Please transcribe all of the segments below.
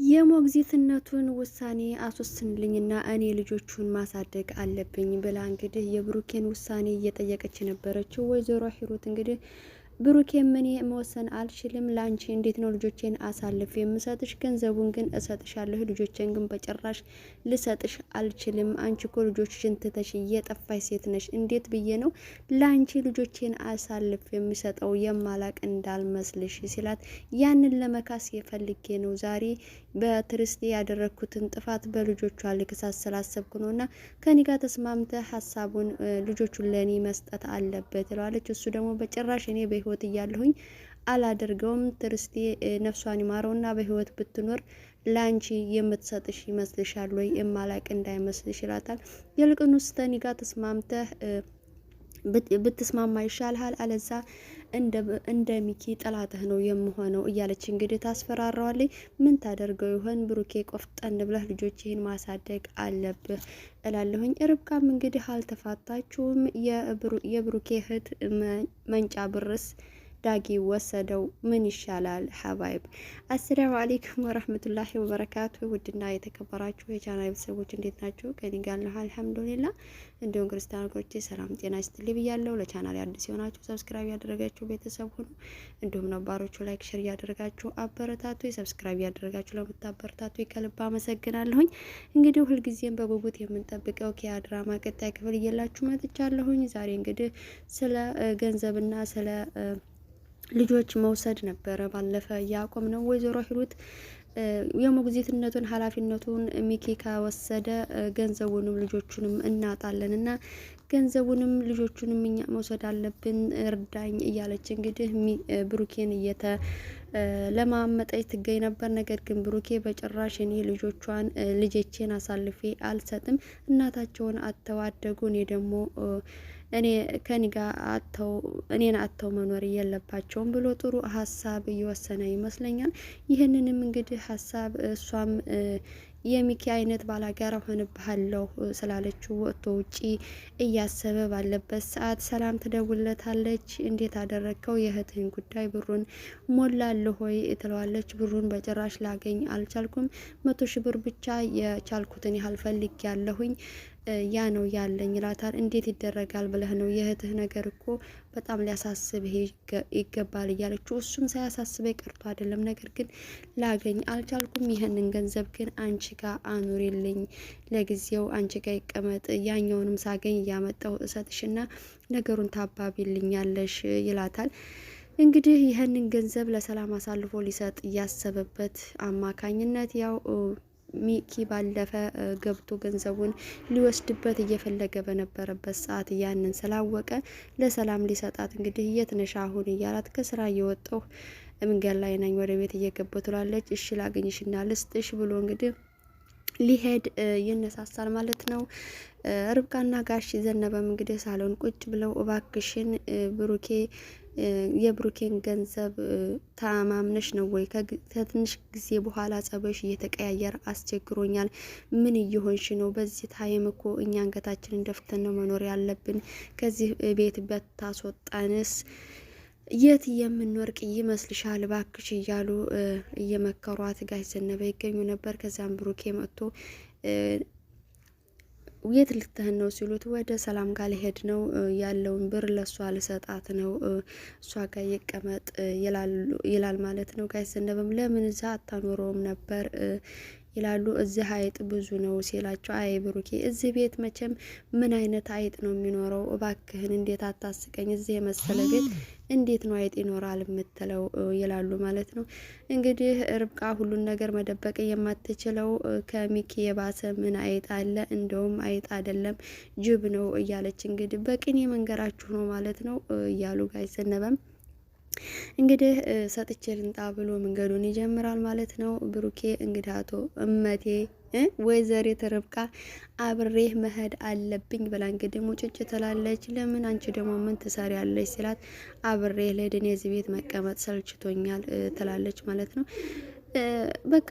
የሞግዚትነቱን ውሳኔ አስወስንልኝና እኔ ልጆቹን ማሳደግ አለብኝ ብላ እንግዲህ የብሩኬን ውሳኔ እየጠየቀች የነበረችው ወይዘሮ ሂሩት እንግዲህ ብሩኬን እኔ መወሰን አልችልም፣ ላንቺ እንዴት ነው ልጆቼን አሳልፍ የምሰጥሽ? ገንዘቡን ግን እሰጥሻለሁ፣ ልጆቼን ግን በጭራሽ ልሰጥሽ አልችልም። አንቺ እኮ ልጆችሽን ትተሽ እየጠፋሽ ሴት ነሽ። እንዴት ብዬ ነው ላንቺ ልጆቼን አሳልፍ የምሰጠው የማላቅ እንዳልመስልሽ ሲላት፣ ያንን ለመካስ የፈልጌ ነው ዛሬ በትርስቴ ያደረኩትን ጥፋት በልጆቿ ልክሳት ስላሰብኩ ነውና ከኔ ጋር ተስማምተ ሀሳቡን ልጆቹን ለኔ መስጠት አለበት ትለዋለች። እሱ ደግሞ በጭራሽ እኔ በህይወት እያለሁኝ አላደርገውም፣ ትርስቴ ነፍሷን ይማረውና በህይወት ብትኖር ላንቺ የምትሰጥሽ ይመስልሻል ወይ? የማላቅ እንዳይመስልሽ ይላታል። ይልቁንስ ከኔ ጋር ተስማምተህ ብትስማማ ይሻልሃል፣ አለዛ እንደ ሚኪ ጠላትህ ነው የምሆነው እያለች እንግዲህ ታስፈራራዋለች። ምን ታደርገው ይሆን? ብሩኬ ቆፍጠን ብለህ ልጆችህን ማሳደግ አለብህ እላለሁኝ። ርብቃም እንግዲህ አልተፋታችሁም። የብሩኬ እህት መንጫ ብርስ ዳጊ ወሰደው። ምን ይሻላል? ሀባይብ አሰላሙ አለይኩም ወራህመቱላሂ ወበረካቱ። ውድና የተከበራችሁ የቻናል ቤተሰቦች እንዴት ናችሁ? ከኔ ጋር ነው አልሐምዱሊላህ። እንዲሁም ክርስቲያኖች ሰላም ጤና ይስጥልኝ ብያለሁ። ለቻናል አዲስ የሆናችሁ ሰብስክራይብ ያደረጋችሁ ቤተሰብ ሁኑ። እንዲሁም ነባሮቹ ላይክ ሼር ያደረጋችሁ አበረታቱ። ሰብስክራይብ ያደረጋችሁ ለምታበረታቱ ከልብ አመሰግናለሁኝ። እንግዲህ ሁልጊዜም በጉጉት የምንጠብቀው ኪያ ድራማ ቀጣይ ክፍል እየላችሁ መጥቻለሁኝ። ዛሬ እንግዲህ ስለ ገንዘብና ስለ ልጆች መውሰድ ነበረ ባለፈ ያቆም ነው። ወይዘሮ ሂሩት የሞግዚትነቱን ኃላፊነቱን ሚኪ ከወሰደ ገንዘቡንም ልጆቹንም እናጣለን እና ገንዘቡንም ልጆቹንም እኛ መውሰድ አለብን እርዳኝ እያለች እንግዲህ ብሩኬን ለማመጠች ትገኝ ነበር። ነገር ግን ብሩኬ በጭራሽ እኔ ልጆቼን አሳልፌ አልሰጥም፣ እናታቸውን አተዋደጉ እኔ ደግሞ ከኔ ጋር እኔን አተው መኖር የለባቸውም ብሎ ጥሩ ሀሳብ እየወሰነ ይመስለኛል። ይህንንም እንግዲህ ሀሳብ እሷም የሚኪ አይነት ባላጋራ ሆንብሃለሁ ስላለችው ወጥቶ ውጪ እያሰበ ባለበት ሰዓት ሰላም ትደውለታለች። እንዴት አደረግከው? የእህትህን ጉዳይ ብሩን ሞላለሁ ሆይ ትለዋለች። ብሩን በጭራሽ ላገኝ አልቻልኩም፣ 100,000 ብር ብቻ የቻልኩትን ያህል ፈልግ ያለሁኝ ያ ነው ያለኝ ይላታል። እንዴት ይደረጋል ብለህ ነው? የእህትህ ነገር እኮ በጣም ሊያሳስብህ ይገባል እያለችው፣ እሱም ሳያሳስበኝ ቀርቶ አይደለም፣ ነገር ግን ላገኝ አልቻልኩም። ይህንን ገንዘብ ግን አንቺ ጋር አኑሪልኝ፣ ለጊዜው አንቺ ጋር ይቀመጥ፣ ያኛውንም ሳገኝ እያመጣው እሰጥሽና ነገሩን ታባቢልኛለሽ ይላታል። እንግዲህ ይህንን ገንዘብ ለሰላም አሳልፎ ሊሰጥ እያሰበበት አማካኝነት ያው ሚኪ ባለፈ ገብቶ ገንዘቡን ሊወስድበት እየፈለገ በነበረበት ሰዓት ያንን ስላወቀ ለሰላም ሊሰጣት እንግዲህ የት ነሽ አሁን እያላት ከስራ እየወጣሁ መንገድ ላይ ነኝ ወደ ቤት እየገባሁ ትላለች። እሺ ላገኝሽና ልስጥሽ ብሎ እንግዲህ ሊሄድ ይነሳሳል ማለት ነው። ርብቃና ጋሽ ዘነበም እንግዲህ ሳሎን ቁጭ ብለው እባክሽን ብሩኬ የብሩኬን ገንዘብ ተማምነሽ ነው ወይ? ከትንሽ ጊዜ በኋላ ጸበሽ እየተቀያየረ አስቸግሮኛል። ምን እየሆንሽ ነው? በዚህ ታይም እኮ እኛ አንገታችንን ደፍተን ነው መኖር ያለብን። ከዚህ ቤት በታስወጣንስ የት የምንወርቅ ይመስልሻል? ባክሽ እያሉ እየመከሯት ጋሽ ዘነበ ይገኙ ነበር። ከዛም ብሩኬ መጥቶ የት ልትህን ነው ሲሉት፣ ወደ ሰላም ጋር ሊሄድ ነው፣ ያለውን ብር ለሷ ልሰጣት ነው፣ እሷ ጋር ይቀመጥ ይላል ማለት ነው። ጋሽ ዘነበም ለምን እዛ አታኖረውም ነበር ይላሉ። እዚህ አይጥ ብዙ ነው ሲላቸው፣ አይ ብሩኬ እዚህ ቤት መቼም ምን አይነት አይጥ ነው የሚኖረው? እባክህን እንዴት አታስቀኝ፣ እዚህ የመሰለ ቤት እንዴት ነው አይጥ ይኖራል የምትለው ይላሉ ማለት ነው። እንግዲህ ርብቃ ሁሉን ነገር መደበቅ የማትችለው ከሚኪ የባሰ ምን አይጥ አለ? እንደውም አይጥ አይደለም ጅብ ነው እያለች እንግዲህ በቅኔ መንገራችሁ ነው ማለት ነው እያሉ ጋሽ ዘነበም እንግዲህ ሰጥቼ ልንጣ ብሎ መንገዱን ይጀምራል ማለት ነው። ብሩኬ እንግዲህ አቶ እመቴ ወይዘሪት ርብቃ አብሬህ መሄድ አለብኝ ብላ እንግዲህ ሙጭጭ ትላለች። ለምን አንቺ ደግሞ ምን ትሰሪያለሽ ሲላት፣ አብሬህ ልሄድ እኔ እዚህ ቤት መቀመጥ ሰልችቶኛል ትላለች ማለት ነው። በቃ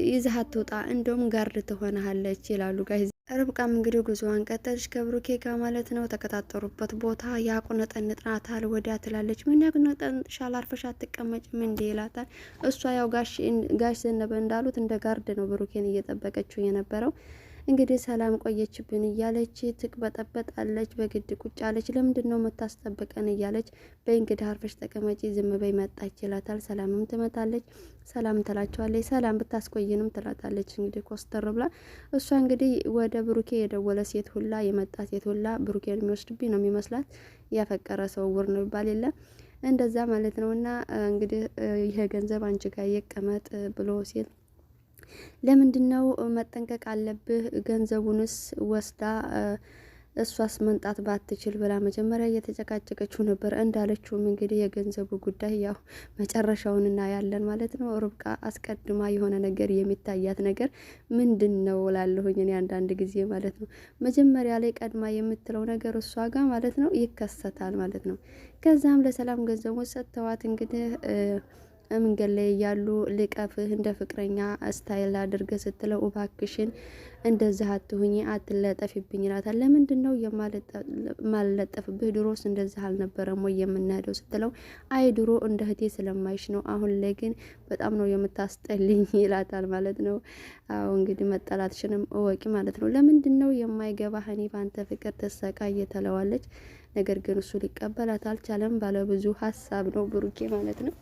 ይዘሃት ትውጣ እንደውም ጋርድ ትሆናለች ይላሉ ጋር ርብቃም እንግዲህ ጉዞዋን ቀጠለች ከብሩኬ ጋር ማለት ነው። ተቀጣጠሩበት ቦታ ያቁነጠንጥናታል። ወዲያ ትላለች። ምን ያቁነጠንጥሻል? አርፈሽ አትቀመጭም እንዴ ይላታል። እሷ ያው ጋሽ ዘነበ እንዳሉት እንደ ጋርድ ነው ብሩኬን እየጠበቀችው የነበረው። እንግዲህ ሰላም ቆየችብን እያለች ትቅበጠበጣለች። በግድ ቁጭ አለች። ለምንድን ነው የምታስጠብቀን እያለች በእንግዲህ አርፈሽ ተቀመጪ ዝም በይ መጣች ይላታል። ሰላምም ትመጣለች። ሰላም ትላቸዋለች። ሰላም ብታስቆይንም ትላታለች። እንግዲህ ኮስተር ብላ እሷ እንግዲህ ወደ ብሩኬ የደወለ ሴት ሁላ የመጣ ሴት ሁላ ብሩኬን የሚወስድብኝ ነው የሚመስላት። ያፈቀረ ሰው ውር ነው ይባል የለ እንደዛ ማለት ነው። እና እንግዲህ ይሄ ገንዘብ አንቺ ጋር ይቀመጥ ብሎ ሲል ለምንድነው መጠንቀቅ አለብህ? ገንዘቡንስ ወስዳ እሷስ መንጣት ባትችል ብላ መጀመሪያ እየተጨቃጨቀችው ነበር። እንዳለችውም እንግዲህ የገንዘቡ ጉዳይ ያው መጨረሻውን እናያለን ማለት ነው። ርብቃ አስቀድማ የሆነ ነገር የሚታያት ነገር ምንድን ነው ላለሁኝ እኔ አንዳንድ ጊዜ ማለት ነው። መጀመሪያ ላይ ቀድማ የምትለው ነገር እሷ ጋር ማለት ነው ይከሰታል ማለት ነው። ከዛም ለሰላም ገንዘቡን ሰጥተዋት እንግዲህ መንገድ ላይ እያሉ ልቀፍህ እንደ ፍቅረኛ ስታይል አድርገህ ስትለው እባክሽን እንደዚህ አትሁኝ አትለጠፊብኝ ይላታል። ለምንድን ነው የማልለጠፍብህ? ድሮስ እንደዚህ አልነበረም ወይ የምንሄደው ስትለው አይ ድሮ እንደ እህቴ ስለማይሽ ነው፣ አሁን ላይ ግን በጣም ነው የምታስጠልኝ ይላታል ማለት ነው። አዎ እንግዲህ መጠላትሽንም እወቂ ማለት ነው። ለምንድን ነው የማይገባህ? እኔ በአንተ ፍቅር ተሰቃይ ትለዋለች። ነገር ግን እሱ ሊቀበላት አልቻለም። ባለብዙ ሀሳብ ነው ብሩኬ ማለት ነው።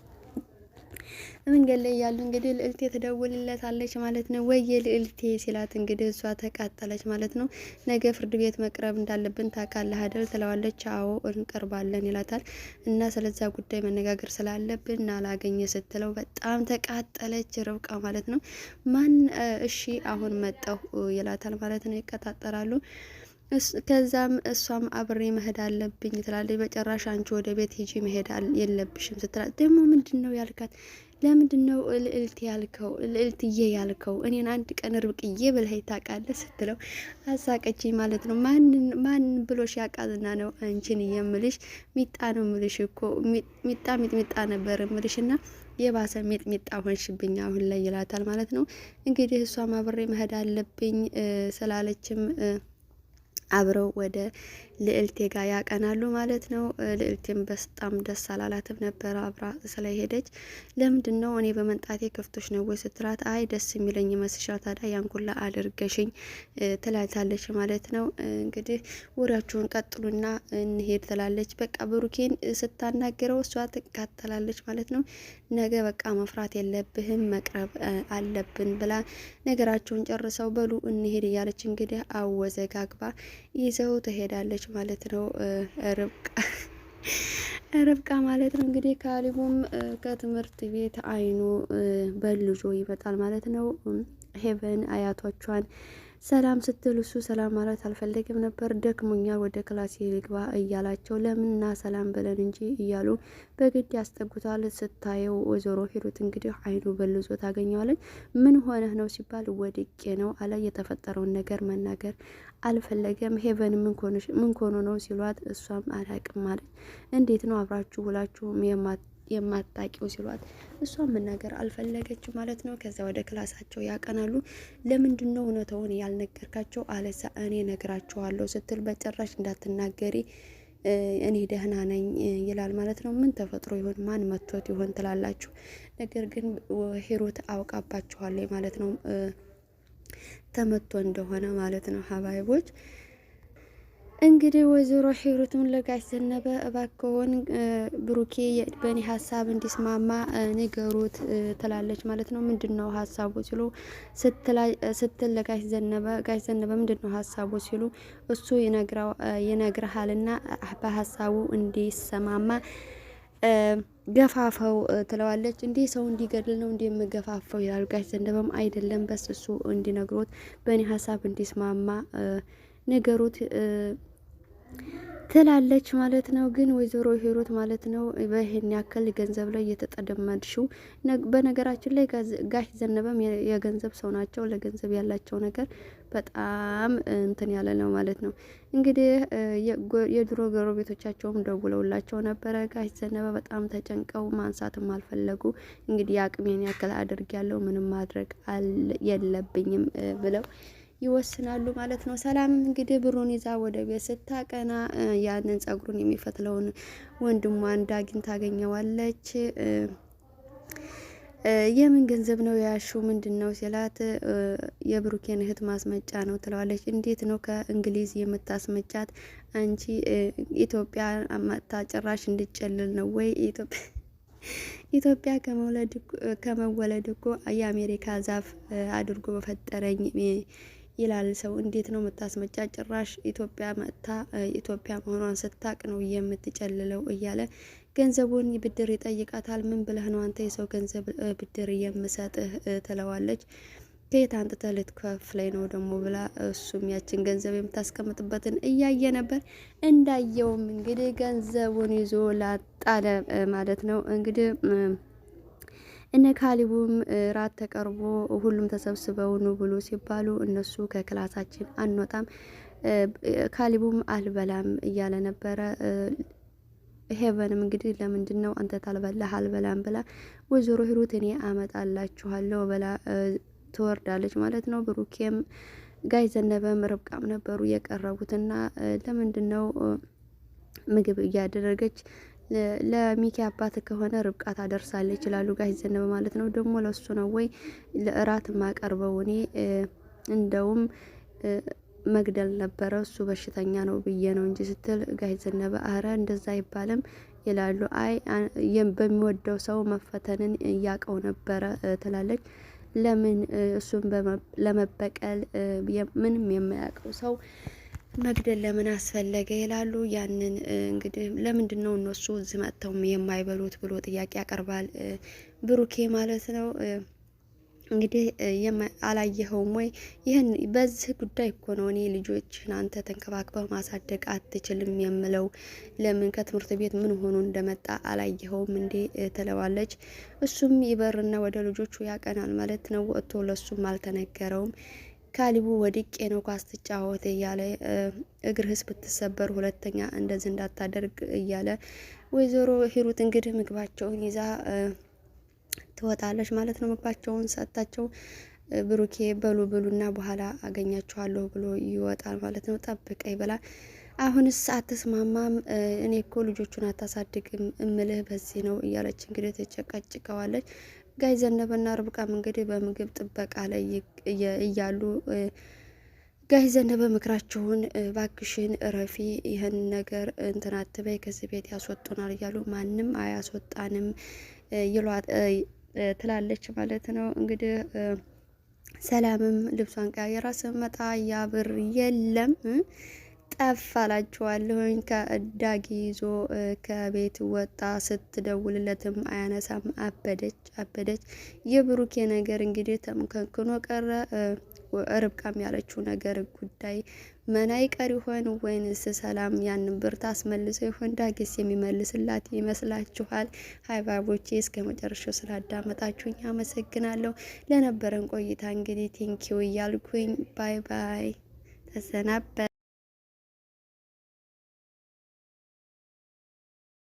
መንገድ ላይ ያሉ እንግዲህ ልዕልቴ ትደውልለታለች ማለት ነው። ወይ ልዕልቴ ሲላት እንግዲህ እሷ ተቃጠለች ማለት ነው። ነገ ፍርድ ቤት መቅረብ እንዳለብን ታውቃለህ አይደል ትለዋለች። አዎ እንቀርባለን ይላታል። እና ስለዛ ጉዳይ መነጋገር ስላለብን እና ላገኘ ስትለው በጣም ተቃጠለች ርብቃ ማለት ነው። ማን እሺ አሁን መጣሁ ይላታል ማለት ነው። ይቀጣጠራሉ። ከዛም እሷም አብሬ መሄድ አለብኝ ትላለች። በጨራሽ አንቺ ወደ ቤት ሂጂ መሄድ የለብሽም ስትላት ደግሞ ምንድን ነው ያልካት? ለምንድን ነው ልዕልት ያልከው? ልዕልትዬ ያልከው እኔን አንድ ቀን ርብቅዬ ብለህ ታውቃለህ ስትለው አሳቀችኝ ማለት ነው። ማን ብሎሽ ያውቃልና ነው አንቺን የምልሽ? ሚጣ ነው ምልሽ እኮ ሚጣ ሚጥሚጣ ነበር ምልሽ እና የባሰ ሚጥሚጣ ሆንሽብኝ አሁን ላይ ይላታል ማለት ነው። እንግዲህ እሷም አብሬ መሄድ አለብኝ ስላለችም አብረው ወደ ልዕልቴ ጋር ያቀናሉ ማለት ነው። ልዕልቴም በጣም ደስ አላላትም ነበረ አብራ ስለሄደች። ለምንድን ነው እኔ በመንጣቴ ከፍቶች ነው ወይ ስትላት አይ ደስ የሚለኝ ይመስልሻል ታዲያ ያንኩላ አድርገሽኝ ትላታለች ማለት ነው። እንግዲህ ወሬያችሁን ቀጥሉና እንሄድ ትላለች። በቃ ብሩኬን ስታናገረው እሷ ትቃተላለች ማለት ነው። ነገ በቃ መፍራት የለብህም መቅረብ አለብን ብላ ነገራቸውን ጨርሰው በሉ እንሄድ እያለች እንግዲህ አወዘጋግባ ይዘው ትሄዳለች ማለት ነው። ርብቃ ማለት ነው እንግዲህ ካሊቡም ከትምህርት ቤት አይኑ በልጆ ይመጣል ማለት ነው። ሄቨን አያቶቿን ሰላም ስትል እሱ ሰላም ማለት አልፈለግም ነበር። ደክሞኛል ወደ ክላስ ልግባ እያላቸው ለምንና ሰላም ብለን እንጂ እያሉ በግድ ያስጠጉታል። ስታየው ወይዘሮ ሂሩት እንግዲህ አይኑ በልዞ ታገኘዋለች። ምን ሆነህ ነው ሲባል ወድቄ ነው አለ። የተፈጠረውን ነገር መናገር አልፈለገም። ሄቨን ምን ኮኖ ነው ሲሏት እሷም አላቅም ማለት እንዴት ነው አብራችሁ ሁላችሁም የማታቂው ሲሏት እሷም መናገር አልፈለገች ማለት ነው። ከዛ ወደ ክላሳቸው ያቀናሉ። ለምንድን ነው እውነታውን ያልነገርካቸው? አለዛ እኔ ነግራቸዋለሁ ስትል በጭራሽ እንዳትናገሪ እኔ ደህና ነኝ ይላል ማለት ነው። ምን ተፈጥሮ ይሆን ማን መቶት ይሆን ትላላችሁ። ነገር ግን ሂሩት አውቃባችኋለች ማለት ነው ተመቶ እንደሆነ ማለት ነው። ሀባይቦች እንግዲህ ወይዘሮ ሂሩትም ለጋሽ ዘነበ እባክዎን ብሩኬ በእኔ ሀሳብ እንዲስማማ ንገሩት ትላለች ማለት ነው። ምንድነው ሀሳቡ ሲሉ ስትል ለጋሽ ዘነበ ምንድነው ሀሳቡ ሲሉ እሱ ይነግርሃልና በሀሳቡ እንዲሰማማ ገፋፈው ትለዋለች። እንዲህ ሰው እንዲገድል ነው እንዲህ የምገፋፈው ይላል ጋሽ ዘነበም አይደለም በስ እሱ እንዲነግሩት በእኔ ሀሳብ እንዲስማማ ነገሩት ትላለች ማለት ነው። ግን ወይዘሮ ሂሩት ማለት ነው በይሄን ያክል ገንዘብ ላይ እየተጠደመድሽው። በነገራችን ላይ ጋሽ ዘነበም የገንዘብ ሰው ናቸው። ለገንዘብ ያላቸው ነገር በጣም እንትን ያለ ነው ማለት ነው። እንግዲህ የድሮ ጎረቤቶቻቸውም ደውለውላቸው ነበረ። ጋሽ ዘነበ በጣም ተጨንቀው ማንሳትም አልፈለጉ። እንግዲህ የአቅሜን ያክል አድርጊያለሁ ምንም ማድረግ የለብኝም ብለው ይወስናሉ ማለት ነው። ሰላም እንግዲህ ብሩን ይዛ ወደ ቤት ስታቀና ያንን ጸጉሩን የሚፈትለውን ወንድሟን ዳጊን ታገኘዋለች። የምን ገንዘብ ነው ያልሺው ምንድን ነው ሲላት የብሩኬን እህት ማስመጫ ነው ትለዋለች። እንዴት ነው ከእንግሊዝ የምታስመጫት አንቺ ኢትዮጵያ መታ ጭራሽ እንድጨልል ነው ወይ? ኢትዮጵያ ከመወለድ እኮ የአሜሪካ ዛፍ አድርጎ በፈጠረኝ ይላል ሰው። እንዴት ነው የምታስመጫት? ጭራሽ ኢትዮጵያ መጥታ ኢትዮጵያ መሆኗን ስታቅ ነው የምትጨልለው እያለ ገንዘቡን ብድር ይጠይቃታል። ምን ብለህ ነው አንተ የሰው ገንዘብ ብድር የምሰጥህ ትለዋለች። ከየት አንጥተህ ልትከፍለኝ ነው ደግሞ ብላ እሱም ያችን ገንዘብ የምታስቀምጥበትን እያየ ነበር። እንዳየውም እንግዲህ ገንዘቡን ይዞ ላጣለ ማለት ነው። እንግዲህ እነ ካሊቡም ራት ተቀርቦ ሁሉም ተሰብስበው ኑ ብሉ ሲባሉ እነሱ ከክላሳችን አንወጣም፣ ካሊቡም አልበላም እያለ ነበረ። ሄቨንም እንግዲህ ለምንድን ነው አንተ ታልበላህ አልበላም ብላ ወይዘሮ ሂሩት እኔ አመጣላችኋለሁ ብላ ትወርዳለች ማለት ነው። ብሩኬም ጋይ ዘነበም ርብቃም ነበሩ የቀረቡትና ለምንድን ነው ምግብ እያደረገች ለሚኪ አባት ከሆነ ርብቃ ታደርሳለች ይችላሉ ጋይ ዘነበ ማለት ነው። ደግሞ ለሱ ነው ወይ ለእራት ማቀርበው እኔ እንደውም መግደል ነበረ እሱ በሽተኛ ነው ብዬ ነው እንጂ ስትል ጋይ ዘነበ አረ እንደዛ አይባልም ይላሉ። አይ በሚወደው ሰው መፈተንን እያቀው ነበረ ትላለች። ለምን እሱን ለመበቀል ምንም የማያውቀው ሰው መግደል ለምን አስፈለገ ይላሉ። ያንን እንግዲህ ለምንድን ነው እነሱ እዚህ መጥተው የማይበሉት ብሎ ጥያቄ ያቀርባል ብሩኬ ማለት ነው። እንግዲህ አላየኸውም ወይ? ይህን በዚህ ጉዳይ እኮ ነው እኔ ልጆችን አንተ ተንከባክበህ ማሳደግ አትችልም የምለው። ለምን ከትምህርት ቤት ምን ሆኖ እንደመጣ አላየኸውም እንዴ ትለዋለች። እሱም ይበርና ወደ ልጆቹ ያቀናል ማለት ነው። ወጥቶ ለሱም አልተነገረውም። ካሊቡ ወድቄ ነው ኳስ ትጫወት እያለ እግርህስ ብትሰበር ሁለተኛ እንደዚህ እንዳታደርግ እያለ ወይዘሮ ሂሩት እንግዲህ ምግባቸውን ይዛ ትወጣለች ማለት ነው። ምግባቸውን ሰጣቸው። ብሩኬ በሉ ብሉና በኋላ አገኛችኋለሁ ብሎ ይወጣል ማለት ነው። ጠብቀኝ ብላ አሁንስ አትስማማም? እኔ እኮ ልጆቹን አታሳድግም እምልህ በዚህ ነው እያለች እንግዲህ ትጨቀጭቀዋለች። ጋይ ዘነበና ርብቃም እንግዲህ በምግብ ጥበቃ ላይ እያሉ ጋይ ዘነበ ምክራቸውን ባክሽን እረፊ፣ ይህን ነገር እንትን አትበይ፣ ከዚህ ቤት ያስወጡናል እያሉ ማንም አያስወጣንም ይሏት ትላለች ማለት ነው። እንግዲህ ሰላምም ልብሷን ቀያየራ ስትመጣ ያብር የለም ጠፋላችኋለሁኝ ከዳጊ ይዞ ከቤት ወጣ። ስትደውልለትም አያነሳም። አበደች። የብሩኬ ነገር እንግዲህ ተምከንክኖ ቀረ። ርብቃም ያለችው ነገር ጉዳይ መና ይቀር ይሆን ወይንስ ሰላም ያንን ብር ታስመልሰው ይሆን? ዳጊስ የሚመልስላት ይመስላችኋል? ሀይባቦቼ እስከ መጨረሻው ስላዳመጣችሁኝ አመሰግናለሁ። ለነበረን ቆይታ እንግዲህ ቴንኪው እያልኩኝ ባይ ባይ ተሰናበ